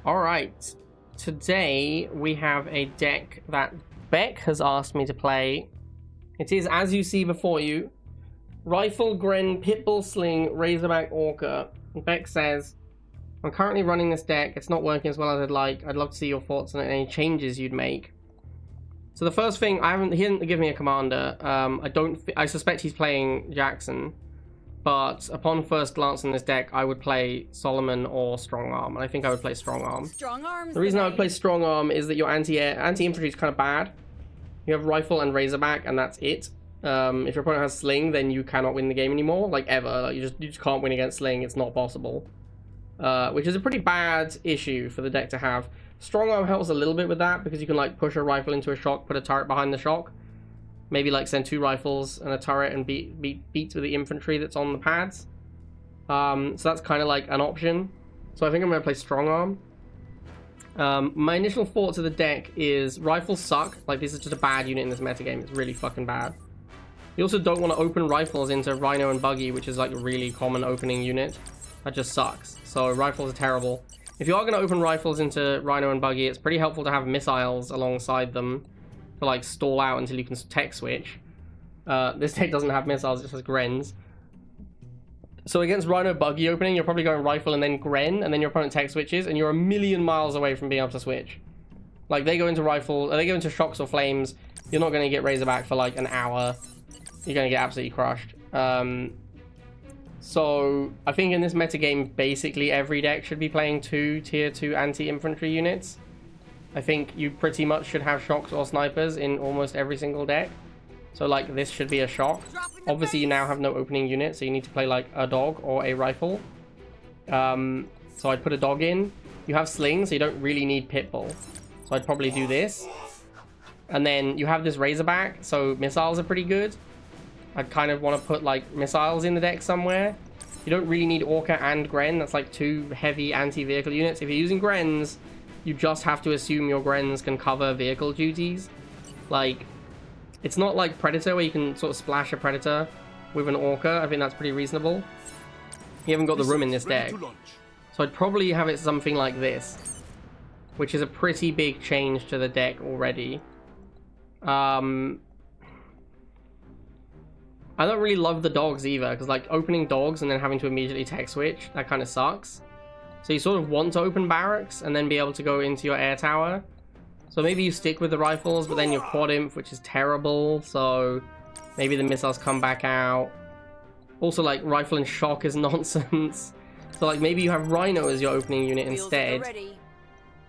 Alright, today we have a deck that Beck has asked me to play. It is, as you see before you, Rifle, Gren, Pitbull, Sling, Razorback, Orca. Beck says, I'm currently running this deck, it's not working as well as I'd like. I'd love to see your thoughts on any changes you'd make. So the first thing, he didn't give me a commander. I suspect he's playing Jackson. But upon first glance in this deck, I would play Solomon or Strong Arm, and I think I would play Strong Arm. Strong Arms. The reason I would play Strong Arm is that your anti-infantry is kind of bad. You have Rifle and Razorback, and that's it. If your opponent has Sling, then you cannot win the game anymore, like ever. Like, you just can't win against Sling. It's not possible. Which is a pretty bad issue for the deck to have. Strong Arm helps a little bit with that because you can like push a rifle into a shock, put a turret behind the shock. Maybe like send 2 rifles and a turret and beat with the infantry that's on the pads. So that's kind of like an option. So I think I'm going to play Strong Arm. My initial thoughts of the deck is rifles suck. Like, this is just a bad unit in this metagame. It's really fucking bad. You also don't want to open rifles into Rhino and Buggy, which is like a really common opening unit. That just sucks. So rifles are terrible. If you are going to open rifles into Rhino and Buggy, it's pretty helpful to have missiles alongside them to like stall out until you can tech switch. This deck doesn't have missiles, it just has Grens. So against Rhino Buggy opening, you're probably going Rifle and then Gren, and then your opponent tech switches, and you're a million miles away from being able to switch. Like, they go into Rifle, they go into Shocks or Flames, you're not going to get Razorback for like an hour. You're going to get absolutely crushed. So I think in this metagame, basically every deck should be playing 2 tier 2 anti-infantry units. I think you pretty much should have Shocks or Snipers in almost every single deck. So like, this should be a Shock. Obviously you now have no opening unit, so you need to play like a Dog or a Rifle. So I'd put a Dog in. You have Sling, so you don't really need Pitbull. So I'd probably do this. And then you have this Razorback, so missiles are pretty good. I'd kind of want to put like missiles in the deck somewhere. You don't really need Orca and Gren. That's like 2 heavy anti-vehicle units. If you're using Grens, you just have to assume your Grens can cover vehicle duties. Like, it's not like Predator where you can sort of splash a Predator with an Orca. I think that's pretty reasonable. You haven't got the room in this deck. So I'd probably have it something like this, which is a pretty big change to the deck already. I don't really love the dogs either, because like opening dogs and then having to immediately tech switch, that kind of sucks. So you sort of want to open barracks and then be able to go into your air tower. So maybe you stick with the rifles, but then your quad imp, which is terrible. So maybe the missiles come back out. Also, like, rifle and shock is nonsense. So like, maybe you have Rhino as your opening unit instead.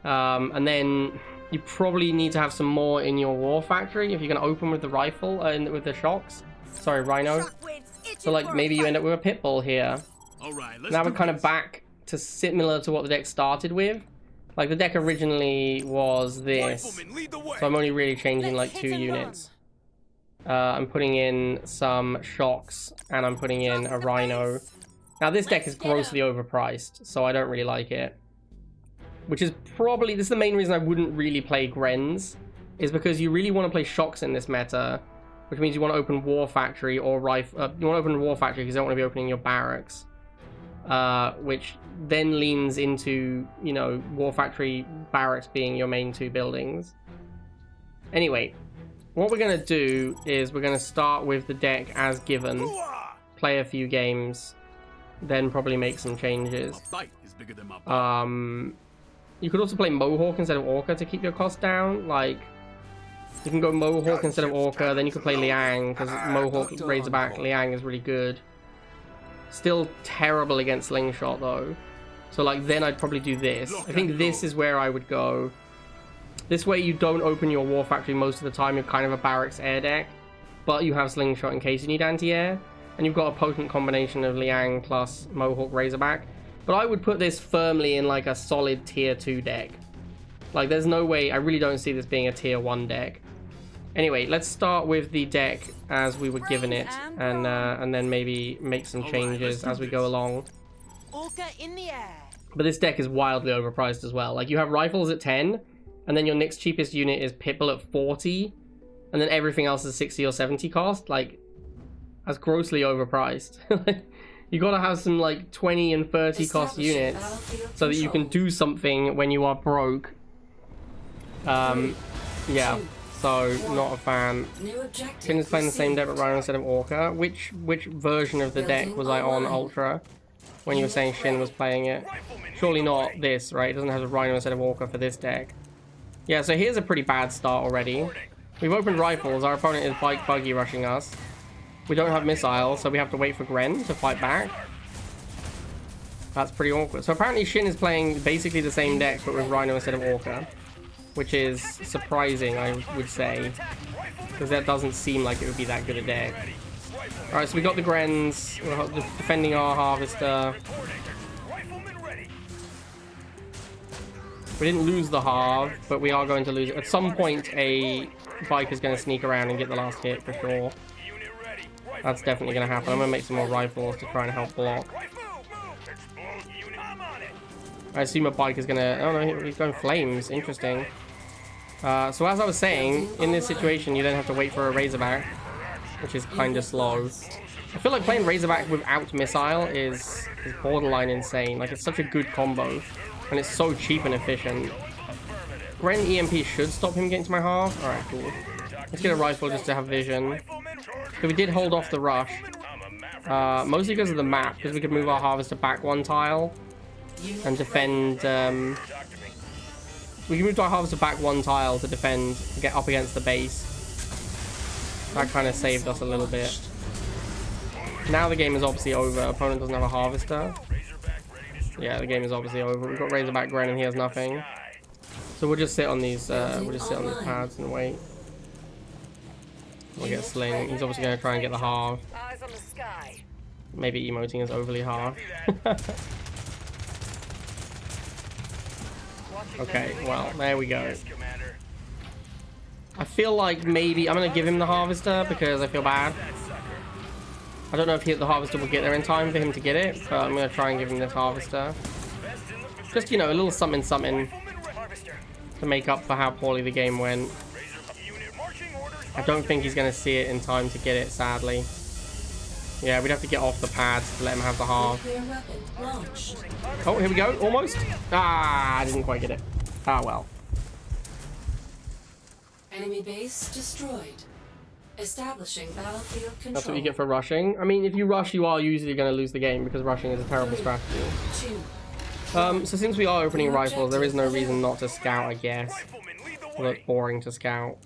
And then you probably need to have some more in your war factory if you're going to open with the rifle and with the shocks. Sorry, Rhino. So like, maybe you end up with a Pitbull here. Now we're kind of back to similar to what the deck started with. Like, the deck originally was this, so I'm only really changing like 2 units. I'm putting in some Shocks and I'm putting in a Rhino. Now this deck is grossly overpriced, so I don't really like it. Which is probably, this is the main reason I wouldn't really play Grens, is because you really want to play Shocks in this meta, which means you want to open War Factory or Rifle. You want to open War Factory because you don't want to be opening your barracks. Which then leans into, you know, War Factory barracks being your main 2 buildings. Anyway, what we're going to do is we're going to start with the deck as given, play a few games, then probably make some changes. You could also play Mohawk instead of Orca to keep your cost down. Like, you can go Mohawk instead of Orca, then you can play Liang, because Mohawk, Razorback, Liang is really good. Still terrible against Slingshot though. So like, then I'd probably do this. I think this is where I would go. This way you don't open your War Factory most of the time. You're kind of a barracks air deck, but you have Slingshot in case you need anti-air. And you've got a potent combination of Liang plus Mohawk Razorback. But I would put this firmly in like a solid tier 2 deck. Like, there's no way, I really don't see this being a tier 1 deck. Anyway, let's start with the deck as we were given it, and then maybe make some changes as we go along. But this deck is wildly overpriced as well. Like, you have rifles at 10, and then your next cheapest unit is Pitbull at 40, and then everything else is 60 or 70 cost. Like, that's grossly overpriced. You gotta have some like 20 and 30 cost units so that you can do something when you are broke. Yeah, so not a fan. Shin is playing the same deck but Rhino instead of Orca. Which version of the deck was I on Ultra when you were saying Shin was playing it? Surely not this, right? It doesn't have a Rhino instead of Orca for this deck. Yeah, so here's a pretty bad start already. We've opened rifles. Our opponent is bike buggy rushing us. We don't have missiles, so we have to wait for Gren to fight back. That's pretty awkward. So apparently Shin is playing basically the same deck, but with Rhino instead of Orca. Which is surprising, I would say. Because that doesn't seem like it would be that good a deck. Alright, so we got the Grens. We're defending our Harvester. We didn't lose the Harv, but we are going to lose it. At some point, a bike is going to sneak around and get the last hit for sure. That's definitely going to happen. I'm going to make some more rifles to try and help block. I assume a bike is going to... Oh no, he's going flames. Interesting. So as I was saying, in this situation, you then have to wait for a Razorback, which is kind of slow. I feel like playing Razorback without missile is borderline insane. Like, it's such a good combo. And it's so cheap and efficient. Gren EMP should stop him getting to my half. Alright, cool. Let's get a rifle just to have vision. So we did hold off the rush. Mostly because of the map, because we could move our Harvester back one tile and defend. We can move our Harvester back one tile to defend, get up against the base. That kind of saved us a little bit. Now the game is obviously over. Opponent doesn't have a Harvester. Yeah, the game is obviously over. We've got Razorback Gren and he has nothing. So we'll just sit on these. We'll just sit on these pads and wait. We'll get Sling. He's obviously going to try and get the Harv. Maybe emoting is overly hard. Okay, well, there we go. I feel like maybe I'm going to give him the Harvester because I feel bad. I don't know if the Harvester will get there in time for him to get it, but I'm going to try and give him this Harvester. Just, you know, a little something to make up for how poorly the game went. I don't think he's going to see it in time to get it, sadly. Yeah, we'd have to get off the pads to let him have the Harv. Oh, here we go. Almost. Ah, I didn't quite get it. Ah, well. Enemy base destroyed. Establishing battlefield control. That's what you get for rushing. I mean, if you rush, you are usually going to lose the game because rushing is a terrible strategy. So since we are opening rifles, there is no reason not to scout, I guess. Although it's boring to scout.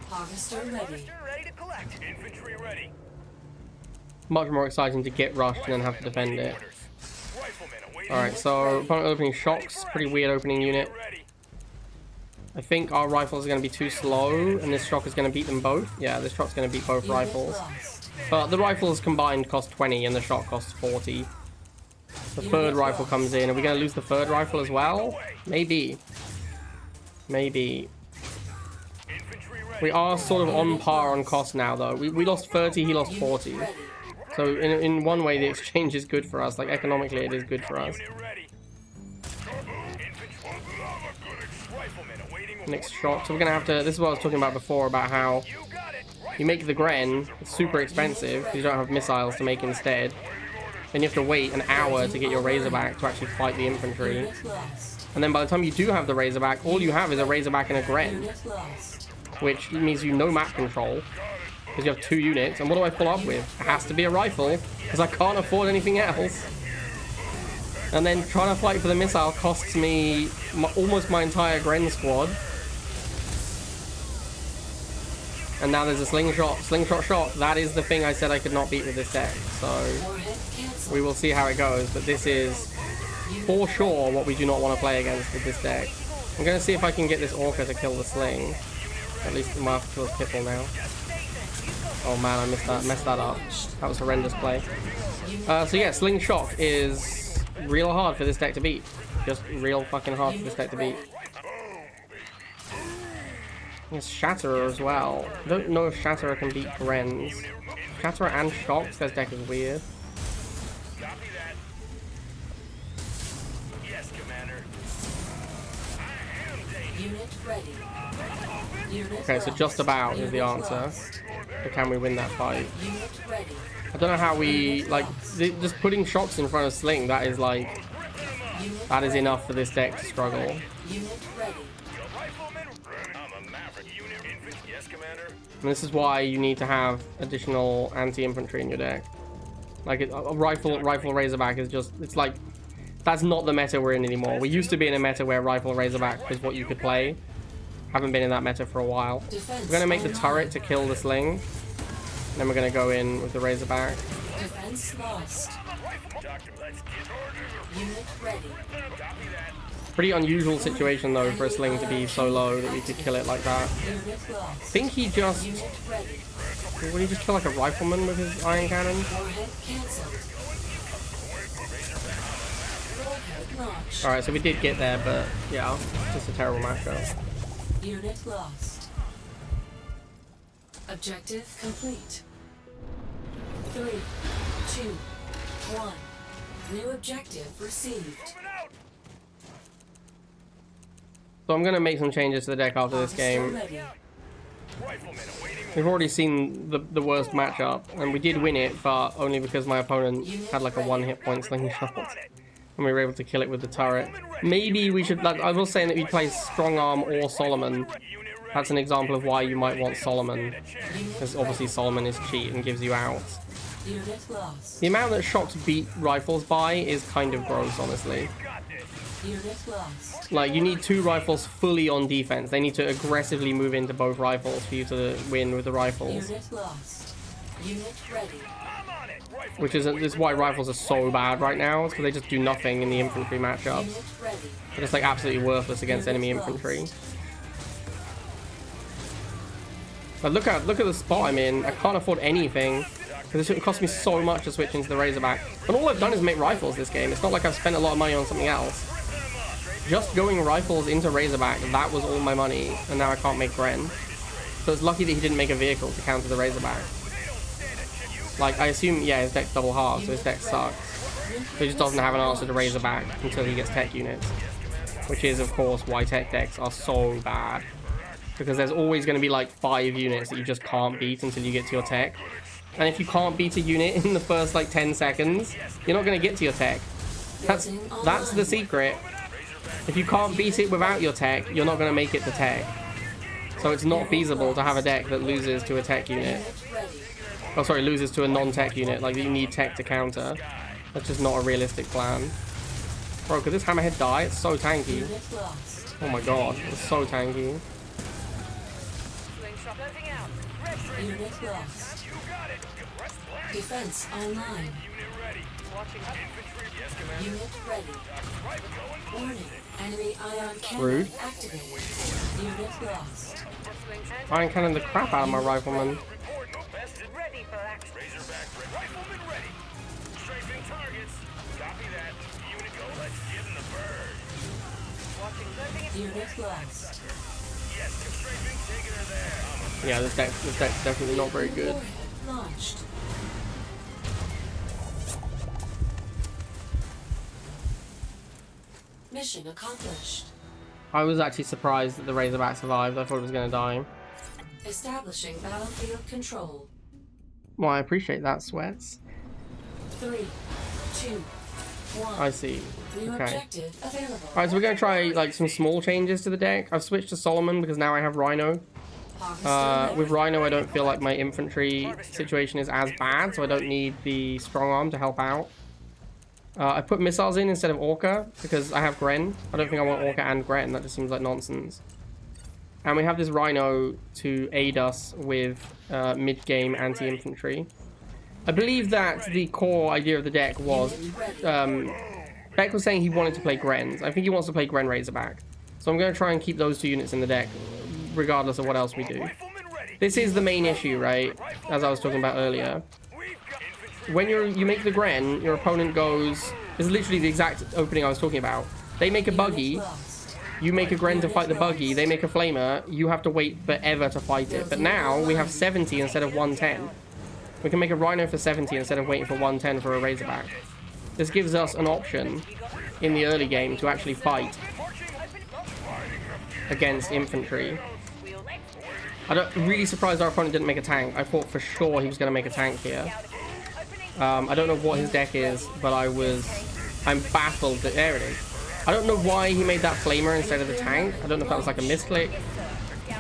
Harvester ready. Infantry ready. Much more exciting to get rushed and then have to defend it. Alright, so opponent opening shocks. Pretty weird opening unit. I think our rifles are going to be too slow, and this shock is going to beat them both. Yeah, this shock's going to beat both rifles. But the rifles combined cost 20, and the shock costs 40. The third rifle comes in. Are we going to lose the third rifle as well? Maybe. Maybe. We are sort of on par on cost now, though. We lost 30, he lost 40. So in one way, the exchange is good for us. Like, economically, it is good for us. Next shot. So we're going to have to... This is what I was talking about before, about how you make the Gren. It's super expensive because you don't have missiles to make instead. Then you have to wait an hour to get your Razorback to actually fight the infantry. And then by the time you do have the Razorback, all you have is a Razorback and a Gren. Which means you no map control. Because you have 2 units. And what do I pull up with? It has to be a rifle. Because I can't afford anything else. And then trying to fight for the missile costs me almost my entire Gren squad. And now there's a slingshot. Slingshot shot. That is the thing I said I could not beat with this deck. So we will see how it goes. But this is for sure what we do not want to play against with this deck. I'm going to see if I can get this Orca to kill the Sling. At least we might have to kill his Pitbull now. Oh man, I messed that up. That was horrendous play. So yeah, Sling Shock is real hard for this deck to beat. Just real fucking hard for this deck to beat. There's Shatterer as well. I don't know if Shatterer can beat Grens. Shatterer and Shocks, this deck is weird. Yes, Commander. Unit ready. Unit Okay, so just about is the answer. lost. But can we win that fight? Unit ready. I don't know how we like just putting shocks in front of Sling. That is like that is enough for this deck to struggle. Unit ready. Rifleman, I'm a maverick. Unit infantry. Yes, Commander. And this is why you need to have additional anti-infantry in your deck. Like a rifle Razorback is just, it's like, that's not the meta we're in anymore. We used to be in a meta where rifle Razorback was what you could play. Haven't been in that meta for a while. We're gonna make the turret to kill the Sling. Then we're gonna go in with the Razorback. Defense lost. Unit ready. Pretty unusual situation though for a Sling to be so low that you could kill it like that. Unit lost. I think he just, Unit ready. would he just kill like a rifleman with his iron cannon? Warhead cancelled. Warhead launched. Alright, so we did get there, but yeah, just a terrible matchup. Unit lost. Objective complete. 3, 2, 1. New objective received. So I'm gonna make some changes to the deck after this game. Ready. We've We've already seen the worst matchup, and we did win it, but only because my opponent had like a 1 hit point slingshot, and we were able to kill it with the turret. Maybe we should, like, I was saying that we play Strong Arm or Solomon. That's an example of why you might want Solomon, because obviously Solomon is cheat and gives you out. Unit lost. The amount that shocks beat rifles by is kind of gross, honestly. Unit lost. Like, you need 2 rifles fully on defense. They need to aggressively move into both rifles for you to win with the rifles. Unit lost. Unit ready. Which is why rifles are so bad right now. It's because they just do nothing in the infantry matchups. Unit ready. They're just like absolutely worthless against enemy infantry. But look at the spot I'm in. I can't afford anything because it cost me so much to switch into the Razorback. And all I've done is make rifles this game. It's not like I've spent a lot of money on something else. Just going rifles into Razorback, that was all my money, and now I can't make Gren. So it's lucky that he didn't make a vehicle to counter the Razorback. Like, I assume, yeah, his deck's double half, so his deck sucks. So he just doesn't have an answer to Razorback until he gets tech units. Which is, of course, why tech decks are so bad. Because there's always going to be like 5 units that you just can't beat until you get to your tech. And if you can't beat a unit in the first like 10 seconds, you're not going to get to your tech. That's the secret. If you can't beat it without your tech, you're not going to make it to tech. So it's not feasible to have a deck that loses to a tech unit. Oh, sorry, loses to a non-tech unit. Like, you need tech to counter. That's just not a realistic plan. Bro, could this Hammerhead die? It's so tanky. Unit lost. Oh my god, it's so tanky. Unit lost. Defense online. Unit ready. Warning. Enemy ion cannon Rude. activated. Unit lost. Iron cannon the crap out of my rifleman. Ready for action. Razorback ready. Rifleman ready. Strafing targets. Copy that. Unit go. Let's give them the bird. Watching closing. Unit lost. Yes, strafing. Taking her there. Yeah, this deck's definitely not very good. Warhead launched. Mission accomplished. I was actually surprised that the Razorback survived. I thought it was going to die. Establishing battlefield control. Well, I appreciate that, Sweats. 3, 2, 1. I see. New Okay. objective available. Alright, so we're going to try like some small changes to the deck. I've switched to Solomon because now I have Rhino. With Rhino, I don't feel like my infantry situation is as bad, so I don't need the strong arm to help out. I put missiles in instead of Orca because I have Gren. I don't think I want Orca and Gren. That just seems like nonsense. And we have this Rhino to aid us with mid-game anti-infantry. I believe that the core idea of the deck was... Beck was saying he wanted to play Grens. I think he wants to play Gren Razorback. So I'm going to try and keep those 2 units in the deck, regardless of what else we do. This is the main issue, right? As I was talking about earlier. When you make the Gren, your opponent goes... This is literally the exact opening I was talking about. They make a buggy. You make a Gren to fight the buggy. They make a Flamer. You have to wait forever to fight it. But now we have 70 instead of 110. We can make a Rhino for 70 instead of waiting for 110 for a Razorback. This gives us an option in the early game to actually fight against infantry. I'm really surprised our opponent didn't make a tank. I thought for sure he was going to make a tank here. I don't know what his deck is, but I'm baffled that there it is. I don't know why he made that flamer instead of the tank. I don't know if that was like a misclick.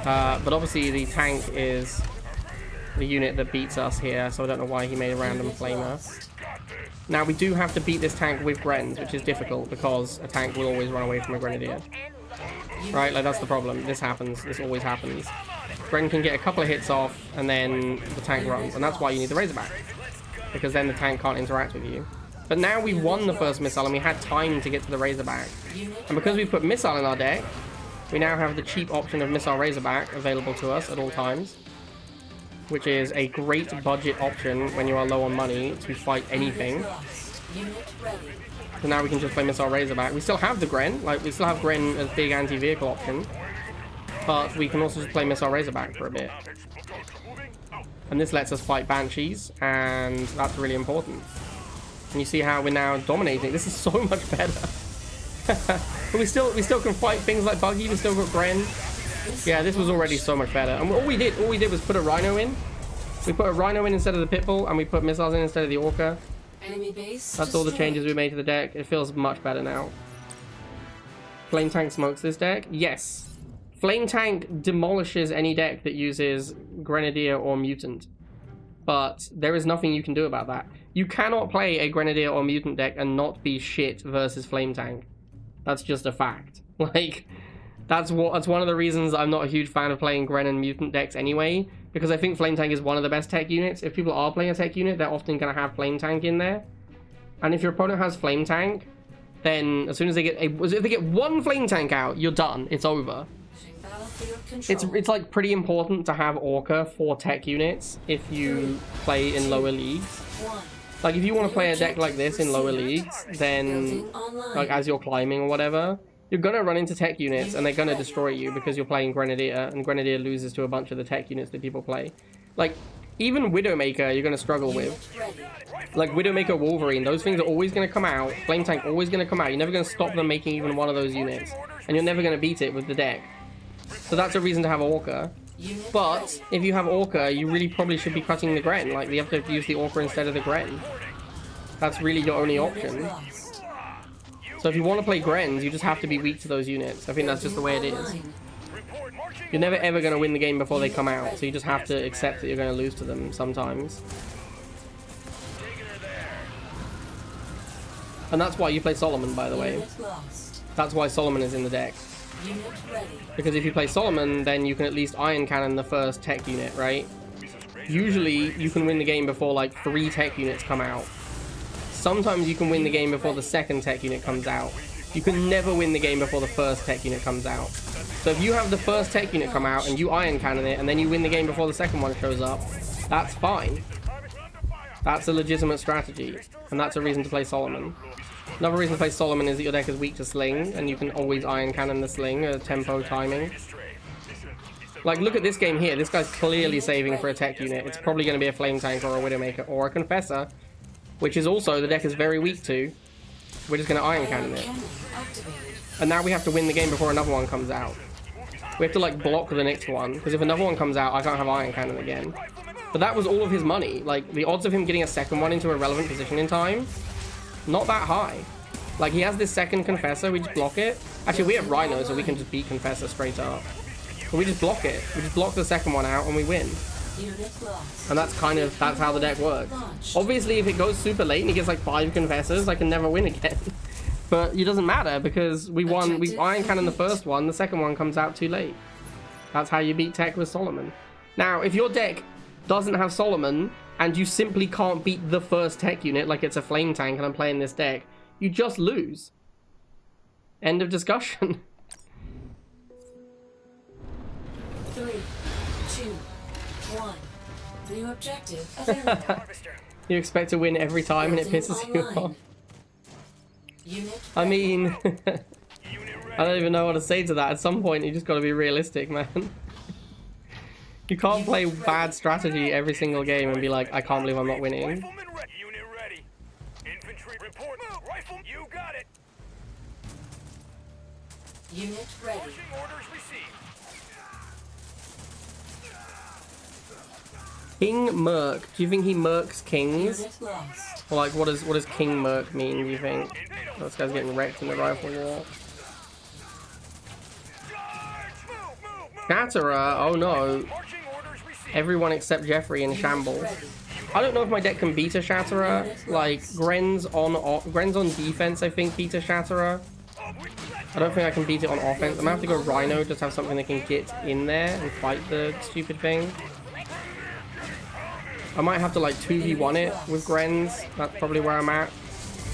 But obviously the tank is the unit that beats us here, so I don't know why he made a random flamer. Now we do have to beat this tank with Grens, which is difficult because a tank will always run away from a Grenadier. Right, like that's the problem. This happens. This always happens. Gren can get a couple of hits off and then the tank runs, and that's why you need the Razorback, because then the tank can't interact with you. But now we won the first missile and we had time to get to the Razorback, and because we put missile in our deck, we now have the cheap option of missile Razorback available to us at all times, which is a great budget option when you are low on money to fight anything. So now we can just play missile Razorback. We still have the Gren, like we still have Gren as big anti-vehicle option, but we can also just play missile Razorback for a bit. And this lets us fight Banshees, and that's really important. And you see how we're now dominating. This is so much better. But we still can fight things like Buggy. We still got Gren. Yeah, this was already so much better. And all we did was put a Rhino in. We put a Rhino in instead of the Pitbull, and we put missiles in instead of the Orca. Enemy base That's all the changes we made to the deck. It feels much better now. Flame Tank smokes this deck? Yes. Flame Tank demolishes any deck that uses Grenadier or Mutant. But there is nothing you can do about that. You cannot play a Grenadier or Mutant deck and not be shit versus Flame Tank. That's just a fact. Like, that's one of the reasons I'm not a huge fan of playing Gren and Mutant decks anyway, because I think Flame Tank is one of the best tech units. If people are playing a tech unit, they're often going to have Flame Tank in there. And if your opponent has Flame Tank, then as soon as they get if they get one Flame Tank out, you're done. It's over. It's like pretty important to have Orca for tech units if you play in lower leagues. Like if you want to play a deck like this in lower leagues, then like as you're climbing or whatever, you're gonna run into tech units and they're gonna destroy you because you're playing Grenadier, and Grenadier loses to a bunch of the tech units that people play. Like even Widowmaker you're gonna struggle with. Like Widowmaker, Wolverine, those things are always gonna come out. Flame Tank always gonna come out. You're never gonna stop them making even one of those units, and you're never gonna beat it with the deck. So that's a reason to have Orca. But if you have Orca, you really probably should be cutting the Gren. Like you have to use the Orca instead of the Gren. That's really your only option. So if you want to play Grens, you just have to be weak to those units. I think that's just the way it is. You're never ever going to win the game before they come out, so you just have to accept that you're going to lose to them sometimes. And that's why you play Solomon, by the way. That's why Solomon is in the deck. Because if you play Solomon, then you can at least Iron Cannon the first tech unit, right? Usually, you can win the game before like 3 tech units come out. Sometimes you can win the game before the second tech unit comes out. You can never win the game before the first tech unit comes out. So if you have the first tech unit come out and you Iron Cannon it, and then you win the game before the second one shows up, that's fine. That's a legitimate strategy, and that's a reason to play Solomon. Another reason to play Solomon is that your deck is weak to Sling, and you can always Iron Cannon the Sling, tempo timing. Like, look at this game here. This guy's clearly saving for a tech unit. It's probably going to be a Flame Tank or a Widowmaker or a Confessor, which is also the deck is very weak to. We're just going to Iron Cannon it. And now we have to win the game before another one comes out. We have to, like, block the next one, because if another one comes out, I can't have Iron Cannon again. But that was all of his money. Like, the odds of him getting a second one into a relevant position in time, not that high. Like, he has this second Confessor, we just block it. Actually, we have Rhino, so we can just beat Confessor straight up. But we just block it. We just block the second one out and we win. And that's how the deck works. Obviously, if it goes super late and he gets like 5 Confessors, I can never win again. But it doesn't matter because we won. We Iron Cannon the first one, the second one comes out too late. That's how you beat tech with Solomon. Now, if your deck doesn't have Solomon and you simply can't beat the first tech unit, like it's a Flame Tank and I'm playing this deck, you just lose. End of discussion. 3, 2, 1. New objective available. You expect to win every time and it pisses you off. I mean, I don't even know what to say to that. At some point, you just got to be realistic, man. You can't play bad strategy every single game and be like, I can't believe I'm not winning. Unit ready. Infantry report. Rifle, you got it. Unit ready. Marching orders received. King Merc. Do you think he mercs kings? Unit lost. Or like, what does King Merc mean, do you think? Oh, this guy's getting wrecked in the rifle war. Shatterer, oh no. Everyone except Jeffrey in shambles. I don't know if my deck can beat a Shatterer. Like, Gren's on defense, I think, beat a Shatterer. I don't think I can beat it on offense. I'm gonna have to go Rhino, just have something that can get in there and fight the stupid thing. I might have to like 2v1 it with Gren's. That's probably where I'm at.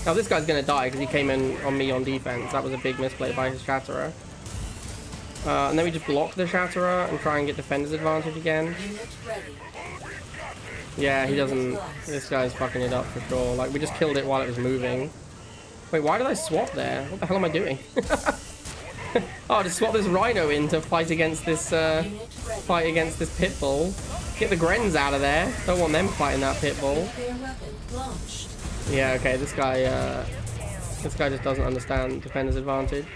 Now this guy's gonna die because he came in on me on defense. That was a big misplay by his Shatterer. And then we just block the Shatterer and try and get defender's advantage again. Yeah, he doesn't. This guy's fucking it up for sure. Like, we just killed it while it was moving. Wait, why did I swap there? What the hell am I doing? Oh, just swap this Rhino in to fight against this Pitbull. Get the Grens out of there. Don't want them fighting that Pitbull. Yeah, okay, this guy just doesn't understand defender's advantage.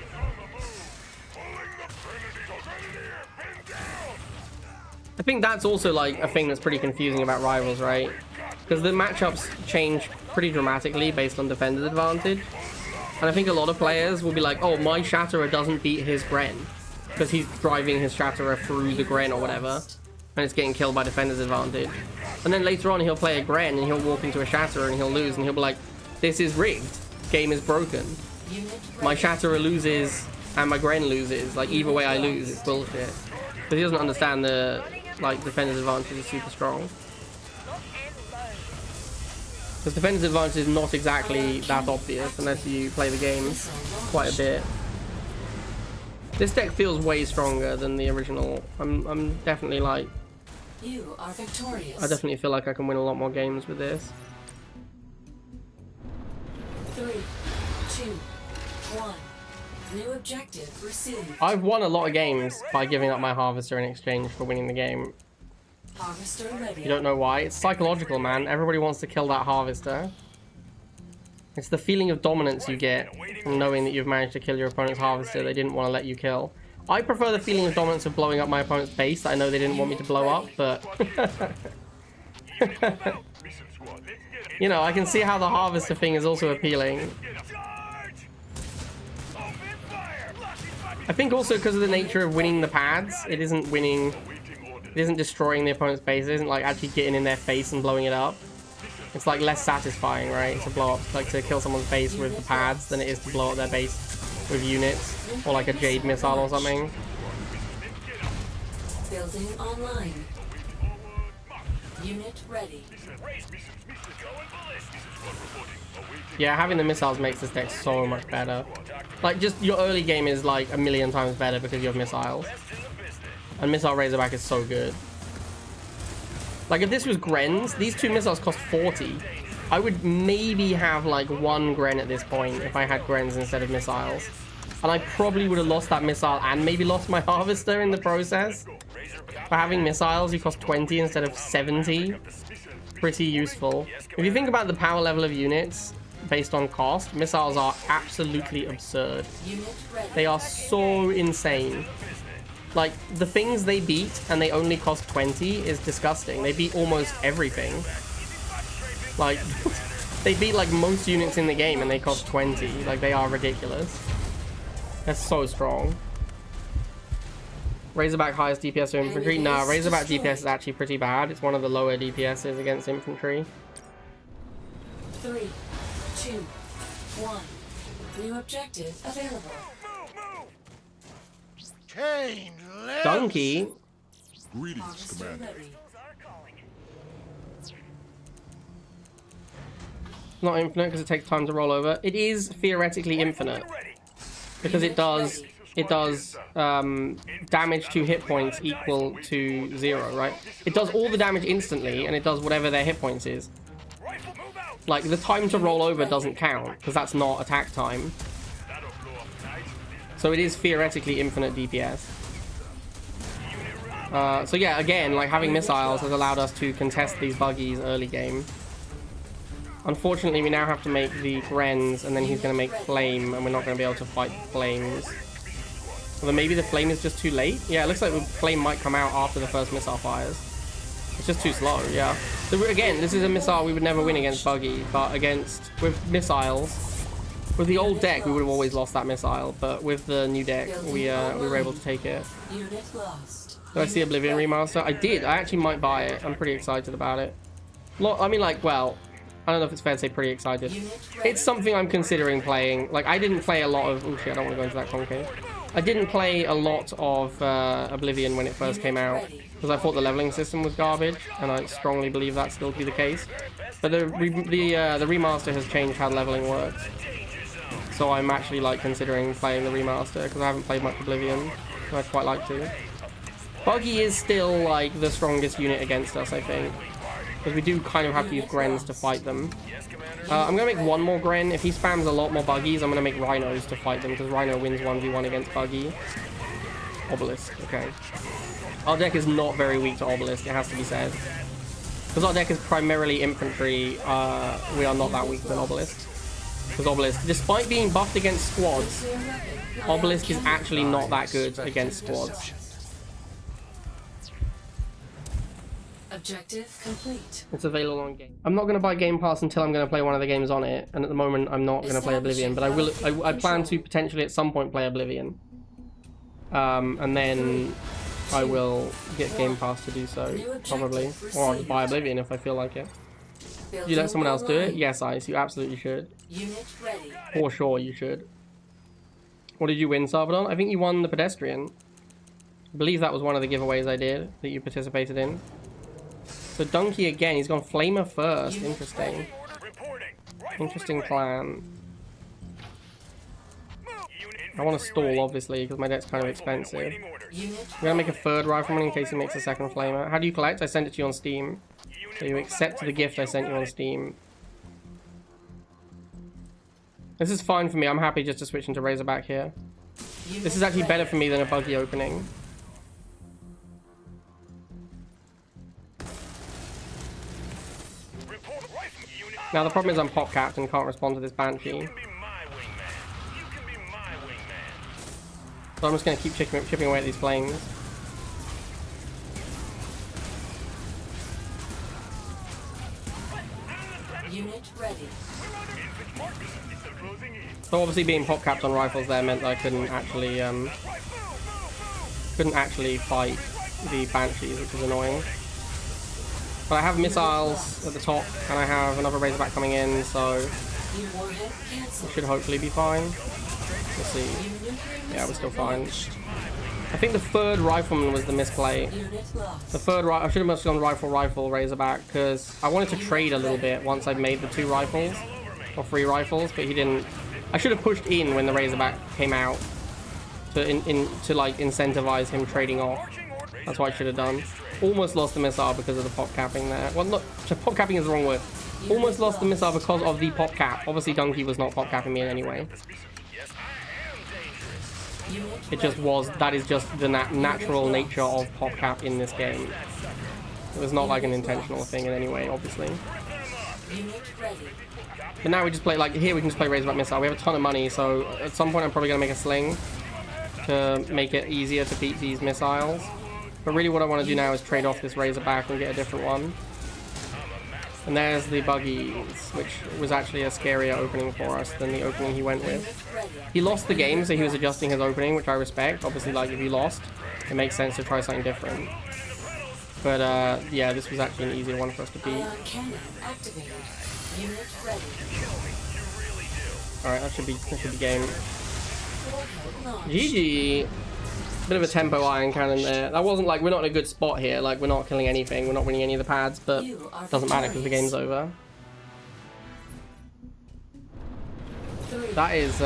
I think that's also like a thing that's pretty confusing about Rivals, right? Because the matchups change pretty dramatically based on defender's advantage. And I think a lot of players will be like, oh, my Shatterer doesn't beat his Gren because he's driving his Shatterer through the Gren or whatever, and it's getting killed by defender's advantage. And then later on he'll play a Gren and he'll walk into a Shatterer and he'll lose and he'll be like, this is rigged. Game is broken. My Shatterer loses and my Gren loses. Like, either way I lose, it's bullshit. But he doesn't understand the, like, defender's advantage is super strong. Because defender's advantage is not exactly that obvious unless you play the game quite a bit. This deck feels way stronger than the original. I'm definitely like... You are victorious. I definitely feel like I can win a lot more games with this. 3, 2, 1. New objective received. I've won a lot of games by giving up my Harvester in exchange for winning the game. Harvester ready. You don't know why? It's psychological, man. Everybody wants to kill that Harvester. It's the feeling of dominance you get from knowing that you've managed to kill your opponent's Harvester they didn't want to let you kill. I prefer the feeling of dominance of blowing up my opponent's base that I know they didn't want me to blow up, but... you know, I can see how the Harvester thing is also appealing. I think also because of the nature of winning the pads, it isn't winning... It isn't destroying the opponent's base. It isn't like actually getting in their face and blowing it up. It's like less satisfying, right? To blow up, like to kill someone's base with the pads than it is to blow up their base with units or like a Jade missile or something. Building online. Unit ready. Yeah, having the missiles makes this deck so much better. Like, just your early game is like a million times better because you have missiles. And Missile Razorback is so good. Like, if this was Gren's, these two missiles cost 40. I would maybe have like one Gren at this point if I had Gren's instead of missiles. And I probably would have lost that missile and maybe lost my Harvester in the process. For having missiles, you cost 20 instead of 70. Pretty useful. If you think about the power level of units based on cost, missiles are absolutely absurd. They are so insane. Like, the things they beat and they only cost 20 is disgusting. They beat almost everything. Like, they beat like most units in the game and they cost 20. Like, they are ridiculous. They're so strong. Razorback highest DPS of infantry? Nah, Razorback DPS is actually pretty bad. It's one of the lower DPSs against infantry. 3, 2, 1. New objective available. Donkey? Greetings, Commander. Not infinite because it takes time to roll over. It is theoretically infinite because it does damage to hit points equal to 0, right? It does all the damage instantly and it does whatever their hit points is. Like, the time to roll over doesn't count because that's not attack time. So it is theoretically infinite DPS. So yeah, again, like, having missiles has allowed us to contest these buggies early game. Unfortunately, we now have to make the Grens, and then he's going to make Flame, and we're not going to be able to fight Flames. Although maybe the Flame is just too late? Yeah, it looks like the Flame might come out after the first missile fires. It's just too slow, yeah. So again, this is a missile we would never win against Buggy, but with missiles, with the old deck we would have always lost that missile, but with the new deck we were able to take it. Unit lost. Did I see Oblivion remaster? I did. I actually might buy it. I'm pretty excited about it. I mean, like, well, I don't know if it's fair to say pretty excited. It's something I'm considering playing. Like, I didn't play a lot of... Oh shit, I don't want to go into that concave. I didn't play a lot of Oblivion when it first came out, because I thought the leveling system was garbage, and I strongly believe that still to be the case. But the remaster has changed how leveling works. So I'm actually, like, considering playing the remaster, because I haven't played much Oblivion, and I'd quite like to. Buggy is still, like, the strongest unit against us, I think. Because we do kind of have to use Grens to fight them. I'm going to make one more Gren. If he spams a lot more Buggies, I'm going to make Rhinos to fight them, because Rhino wins 1v1 against Buggy. Obelisk, okay. Our deck is not very weak to Obelisk, it has to be said. Because our deck is primarily infantry, we are not that weak than Obelisk. Because Obelisk, despite being buffed against squads, Obelisk is actually not that good against squads. Objective complete. It's available on game. I'm not going to buy Game Pass until I'm going to play one of the games on it, and at the moment I'm not going to play Oblivion, but I will. I plan to potentially at some point play Oblivion, and then I will get Game Pass to do so, probably, or I'll just buy Oblivion if I feel like it. You let someone else do it? Yes, Ice, you absolutely should. Unit ready. For sure, you should. What did you win, Sarvadon? I think you won the Pedestrian. I believe that was one of the giveaways I did that you participated in. So Donkey again, he's gone Flamer first. Interesting. Interesting plan. I want to stall, obviously, because my deck's kind of expensive. I'm going to make a third Rifleman in case he makes a second Flamer. How do you collect? I sent it to you on Steam. So you accept the gift I sent you on Steam. This is fine for me. I'm happy just to switch into Razorback here. This is actually better for me than a Buggy opening. Now the problem is I'm pop capped and can't respond to this Banshee. So I'm just going to keep chipping away at these flames. Unit ready. So obviously being pop capped on rifles there meant that I couldn't actually fight the Banshees, which is annoying. But I have missiles at the top, and I have another Razorback coming in, so it should hopefully be fine. Let's see. Yeah, we're still fine. I think the third Rifleman was the misplay. The third I should have must gone Rifle Razorback, because I wanted to trade a little bit once I'd made the 2 rifles, or 3 rifles, but he didn't. I should have pushed in when the Razorback came out to like incentivize him trading off. That's what I should have done. Almost lost the missile because of the pop capping there. Well, not pop capping is the wrong word. Almost lost the missile because of the pop cap. Obviously, Donkey was not pop capping me in any way. It just was. That is just the natural nature of pop cap in this game. It was not like an intentional thing in any way, obviously. But now we just play, like, here we can just play Razorback Missile. We have a ton of money, so at some point I'm probably going to make a sling to make it easier to beat these missiles. But really what I want to do now is trade off this Razorback and get a different one. And there's the Buggies, which was actually a scarier opening for us than the opening he went with. He lost the game, so he was adjusting his opening, which I respect. Obviously, like, if you lost, it makes sense to try something different. But, yeah, this was actually an easier one for us to beat. Alright, that should be game. GG! Bit of a tempo iron cannon there. That wasn't like, we're not in a good spot here, like we're not killing anything, we're not winning any of the pads, but it doesn't matter because the game's over. That is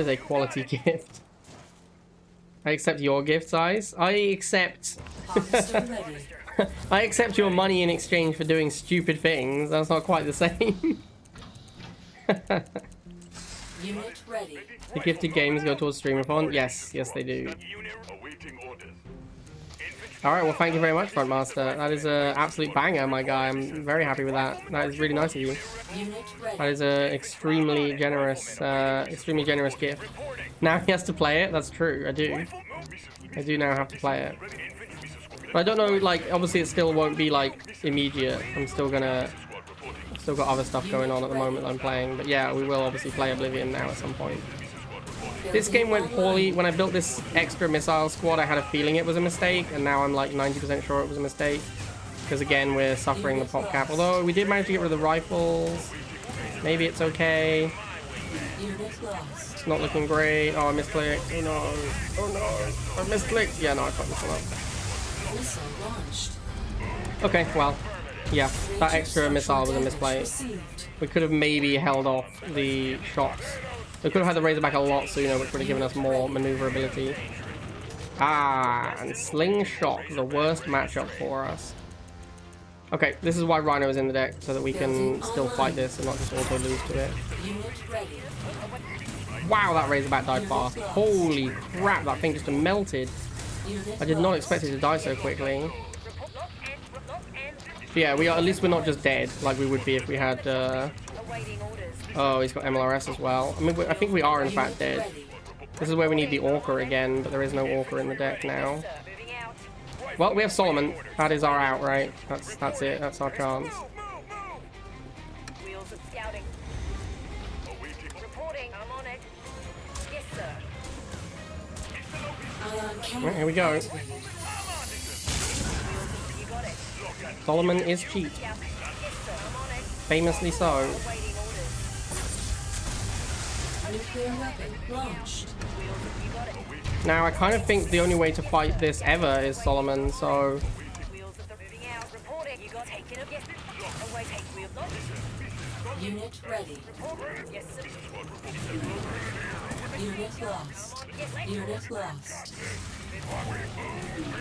a quality gift. I accept your gift, Ice. I accept I accept your money in exchange for doing stupid things. That's not quite the same. Unit ready. The gifted games go towards Streamathon? Yes, yes they do. Alright, well thank you very much, Frontmaster. That is an absolute banger, my guy. I'm very happy with that. That is really nice of you. That is an extremely generous gift. Now he has to play it? That's true, I do. I do now have to play it. But I don't know, like, obviously it still won't be, like, immediate. I'm still gonna... Still got other stuff going on at the moment that I'm playing. But yeah, we will obviously play Oblivion now at some point. This game went poorly. When I built this extra missile squad, I had a feeling it was a mistake. And now I'm, like, 90% sure it was a mistake. Because, again, we're suffering the pop cap. Although, we did manage to get rid of the rifles. Maybe it's okay. It's not looking great. Oh, I misclicked. Oh, no. Oh, no. I misclicked. Yeah, no, I fucked this one up. Missile launched. Okay, well, yeah, that extra missile was a misplay. Received. We could have maybe held off the shots. We could have had the Razorback a lot sooner, which would have given us more maneuverability. Ah, and Slingshot, the worst matchup for us. Okay, this is why Rhino is in the deck, so that we can still fight this and not just auto lose to it. Unit ready. Wow, that Razorback died fast. Holy crap, that thing just melted. Unit I did not lost. expect it to die so quickly. Yeah, we are, at least we're not just dead like we would be if we had Awaiting orders. oh, he's got MLRS as well. I mean, I think we are in fact dead. Ready. This is where we need the Orca again, but there is no Orca in the deck now. Moving out. Well, we have Solomon. That is our out, right? That's it. That's our chance. Wheels of scouting. Reporting. I'm on it. Yes, sir. Ion cannon. Right, here we go. activated. You got it. Solomon is cheap. Yes, sir. I'm on it. Famously so. Awaiting orders. Nuclear weapon launched. Wheels of you got it. Now, I kind of think the only way to fight this ever is Solomon, so... Wheels of the moving out. Reporting. You got taken up. Yes. Away. Take wheel. Not. Unit ready. Yes, sir. Unit lost. Unit lost.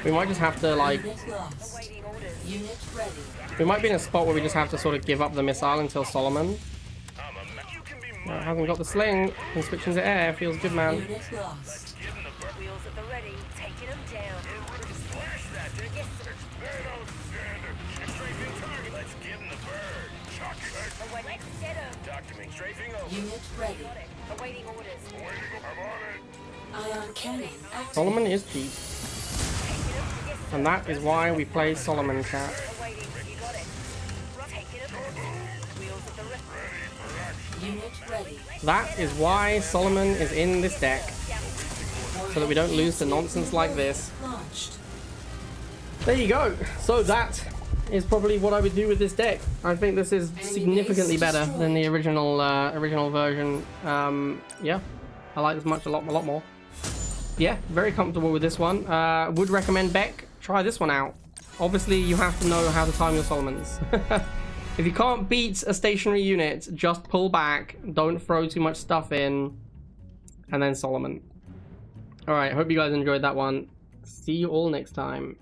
We might just have to, like... Unit lost. Awaiting orders. Unit ready. We might be in a spot where we just have to sort of give up the missile until Solomon. Hasn't got the sling. And switching to air. Feels good, man. Unit lost. Wheels at the ready. Taking them down. Splash that. Yes, sir. Strafing target. Let's give him the bird. Away. Let's get him. Document strafing over. Unit ready. Got it. Awaiting orders. Ion cannon activated. Solomon is cheap. Taking him. Yes, sir. And that is why we play Solomon, chat. Awaiting. You got it. Taking him. Wheels at the ready. Unit ready. That is why Solomon is in this deck. So that we don't lose to nonsense like this. Launched. There you go. So that is probably what I would do with this deck. I think this is significantly better than the original original version. Yeah, I like this a lot more. Yeah, very comfortable with this one. Would recommend Beck. Try this one out. Obviously, you have to know how to time your Solomons. If you can't beat a stationary unit, just pull back. Don't throw too much stuff in, and then Solomon. All right, hope you guys enjoyed that one. See you all next time.